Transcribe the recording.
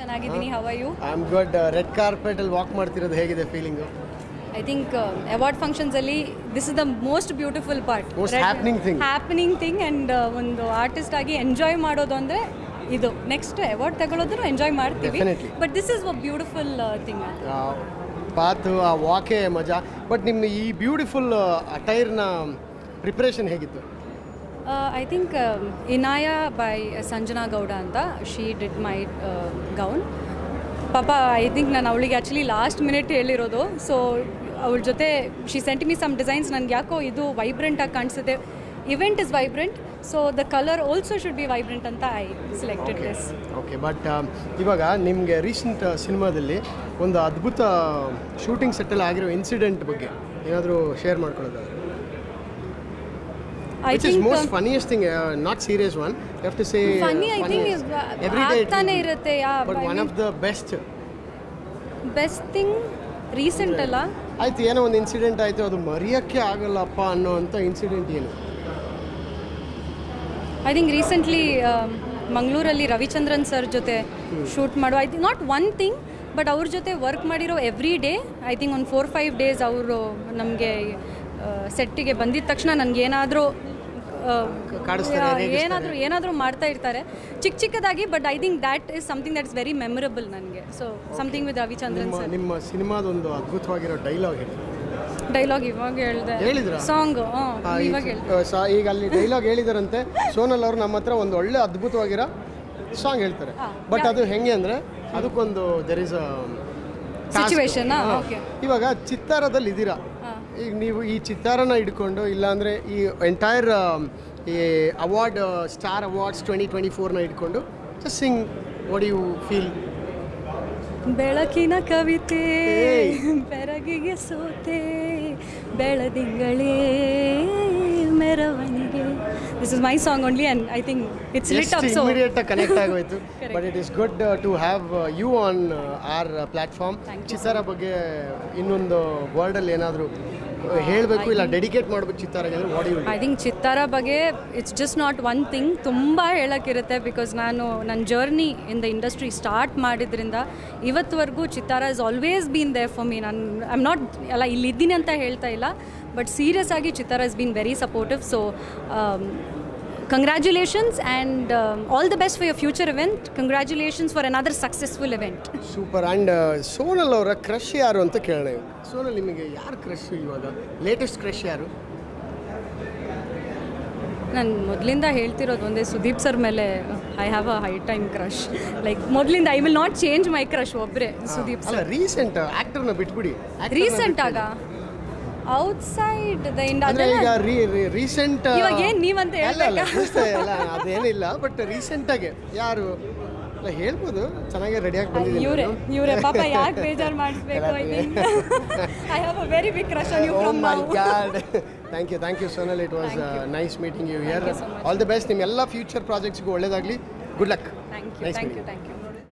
ಚೆನ್ನಾಗಿದ್ದೀನಿ. How are you? I am good. Red carpet ಅಲ್ಲಿ walk ಮಾಡ್ತಿರೋದು ಹೇಗಿದೆ feeling? I think award functions ಅಲ್ಲಿ this is the most beautiful part, most happening thing. And ಒಂದು artist ಆಗಿ enjoy ಮಾಡೋದು ಅಂದರೆ ಇದು. ನೆಕ್ಸ್ಟ್ ಅವಾರ್ಡ್ ತಗೊಳ್ಳೋದ್ರು ಎಂಜಾಯ್ ಮಾಡ್ತೀವಿ, but this is a beautiful thing. ಪಾತು ಆ ವಾಕೇ ಮಜಾ. ಬಟ್ ನಿಮ್ಮ ಈ ಬ್ಯೂಟಿಫುಲ್ ಅಟೈರ್ನ ಪ್ರಿಪ್ರೇಷನ್ ಹೇಗಿತ್ತು? I think Inaya by Sanjana Gowda ಅಂತ, ಶಿ ಡಿಡ್ ಮೈ ಗೌನ್. ಪಾಪ ಐ ಥಿಂಕ್ ನಾನು ಅವಳಿಗೆ ಆ್ಯಕ್ಚುಲಿ ಲಾಸ್ಟ್ ಮಿನಿಟ್ ಹೇಳಿರೋದು. ಸೊ ಅವಳ ಜೊತೆ she sent me some designs. ನನಗೆ ಯಾಕೋ ಇದು ವೈಬ್ರೆಂಟಾಗಿ ಕಾಣಿಸುತ್ತೆ, event is vibrant, so the colour also should be vibrant ಅಂತ I selected this. Okay, but ಇವಾಗ ನಿಮಗೆ ರೀಸೆಂಟ್ ಸಿನಿಮಾದಲ್ಲಿ ಒಂದು ಅದ್ಭುತ ಶೂಟಿಂಗ್ ಸೆಟ್ಟಲ್ಲಿ ಆಗಿರೋ ಇನ್ಸಿಡೆಂಟ್ ಬಗ್ಗೆ ಏನಾದರೂ share ಮಾಡ್ಕೊಳ್ಳೋದಾದ್ರೆ? I Which think is most funniest thing, not serious one. You have to say funny. I think is every day ಆಗ್ತಾನೆ ಇರುತ್ತೆ. But one of the best thing recent ಅಲ್ಲ ಆಯ್ತು, ಏನೋ ಒಂದು ಇನ್ಸಿಡೆಂಟ್ ಆಯಿತು, ಅದು ಮರೆಯೋಕ್ಕೆ ಆಗಲ್ಲಪ್ಪ ಅನ್ನೋ ಅಂಥ ಇನ್ಸಿಡೆಂಟ್ ಏನು? ಐ ಥಿಂಕ್ ರೀಸೆಂಟ್ಲಿ ಮಂಗಳೂರಲ್ಲಿ ರವಿಚಂದ್ರನ್ ಸರ್ ಜೊತೆ ಶೂಟ್ ಮಾಡೋ, I think not one thing, but ಅವ್ರ ಜೊತೆ ವರ್ಕ್ ಮಾಡಿರೋ ಎವ್ರಿ ಡೇ ಐ ಥಿಂಕ್ ಒಂದು 4-5 ಡೇಸ್ ಅವರು ನಮಗೆ ಸೆಟ್ಟಿಗೆ ಬಂದಿದ ತಕ್ಷಣ ನನಗೇನಾದರೂ ಏನಾದರೂ ಮಾಡ್ತಾ ಇರ್ತಾರೆ ಚಿಕ್ಕದಾಗಿ. But I think that is something that is very memorable ನನಗೆ. So something with Ravichandran sir. ನಿಮ್ಮ ಸಿನಿಮಾದೊಂದು ಅದ್ಭುತವಾಗಿರೋ ಡೈಲಾಗ್ ಇವಾಗ ಹೇಳಿದ್ರೆ ಸಾಂಗ್ ಇವಾಗ ಈಗ ಅಲ್ಲಿ ಡೈಲಾಗ್ ಹೇಳಿದಾರಂತೆ ಸೋನಲ್ ಅವರು ನಮ್ಮ ಹತ್ರ ಒಂದು ಒಳ್ಳೆ ಅದ್ಭುತವಾಗಿರೋ ಸಾಂಗ್ ಹೇಳ್ತಾರೆ. ಬಟ್ ಅದು ಹೆಂಗೆ ಅಂದರೆ ಅದಕ್ಕೊಂದು ದೆರ್ ಇಸ್ ಅ ಸಿಚುವೇಶನ್. ಇವಾಗ ಚಿತ್ತಾರದಲ್ಲಿ ಇದ್ದೀರಾ, ಈಗ ನೀವು ಈ ಚಿತ್ತಾರನ ಹಿಡ್ಕೊಂಡು ಇಲ್ಲಾಂದರೆ ಈ ಎಂಟೈರ್ ಈ ಅವಾರ್ಡ್ ಸ್ಟಾರ್ ಅವಾರ್ಡ್ಸ್ 2024ನ ಹಿಡ್ಕೊಂಡು just sing what you feel? ಬೆಳಕಿನ ಕವಿತೆ ಬೆರಗಿಗೆ ಸೋತೆ ಬೆಳದಿಂಗಳೇ ಮೆರವಣಿಗೆ. This is my song only and I think it's lit up. So immediate connect ಆಗೋಯ್ತು. But it is good to have you on our platform. Chittara ಬಗ್ಗೆ ಇನ್ನೊಂದು ವರ್ಡಲ್ಲಿ ಏನಾದರೂ ಹೇಳಬೇಕು ಇಲ್ಲ ಡೆಡಿಕೇಟ್ ಮಾಡಬೇಕು ಚಿತ್ತಾರಗೆ ಅಂದರೆ what you? I think Chittara ಬಗ್ಗೆ it's just not one thing, ತುಂಬ ಹೇಳೋಕ್ಕಿರುತ್ತೆ. ಬಿಕಾಸ್ ನಾನು ನನ್ನ journey in the industry start ಮಾಡಿದ್ರಿಂದ ಇವತ್ತುವರೆಗೂ Chittara is always been there for me. ನಾನು ಐ ಆಮ್ ನಾಟ್ ಅಲ್ಲ ಇಲ್ಲಿದ್ದೀನಿ ಅಂತ ಹೇಳ್ತಾ ಇಲ್ಲ, ಬಟ್ ಸೀರಿಯಸ್ ಆಗಿ Chittara is been very supportive. So congratulations and all the best for your future event. Congratulations for another successful event. Super. And Sonal ಅವರ crush ಯಾರು ಅಂತ ಕೇಳೋಣ. ಸೋನಲ್ ನಿಮಗೆ ಯಾರು ಕ್ರಶ್? ಇವಾಗ ಲೇಟೆಸ್ಟ್ ಕ್ರಶ್ ಯಾರು? ನಾನು ಮೊದಲಿಂದ ಹೇಳ್ತಿರೋದು ಒಂದೇ, ಸುದೀಪ್ ಸರ್ ಮೇಲೆ I have a high time crush. Like ಮೊದಲಿಂದ I will not change my crush. ಒಬ್ಬರೇ ಸುದೀಪ್ ಸರ್. ರೀಸೆಂಟ್ ಆಕ್ಟರ್ನ ಬಿಟ್ಬಿಡಿ. ರೀಸೆಂಟ್ ಆಗ ಔಟ್ಸೈಡ್ ದ ರೀಸೆಂಟ್ ಇವಾಗ ಏನು ನೀವಂತ ಹೇಳಲ್ಲ ಅದೇನಿಲ್ಲ. ಬಟ್ ರೀಸೆಂಟಾಗಿ ಯಾರು ಹೇಳ್ಬೋದು? ಚೆನ್ನಾಗಿ ರೆಡಿಯಾಗಿ ಬಂದಿದ್ದೀನಿ. ಇವರೇ ಪಾಪ ಯಾಕೆ ಬೇಜಾರು ಮಾಡಿಸ್ಬೇಕು? I have a very big crush on you from now. Thank you Sonal. It was nice meeting you here. All the best. ನಿಮ್ಮ ಎಲ್ಲ ಫ್ಯೂಚರ್ ಪ್ರಾಜೆಕ್ಟ್ಸ್ಗೂ ಒಳ್ಳೇದಾಗಲಿ. Good luck. Thank you.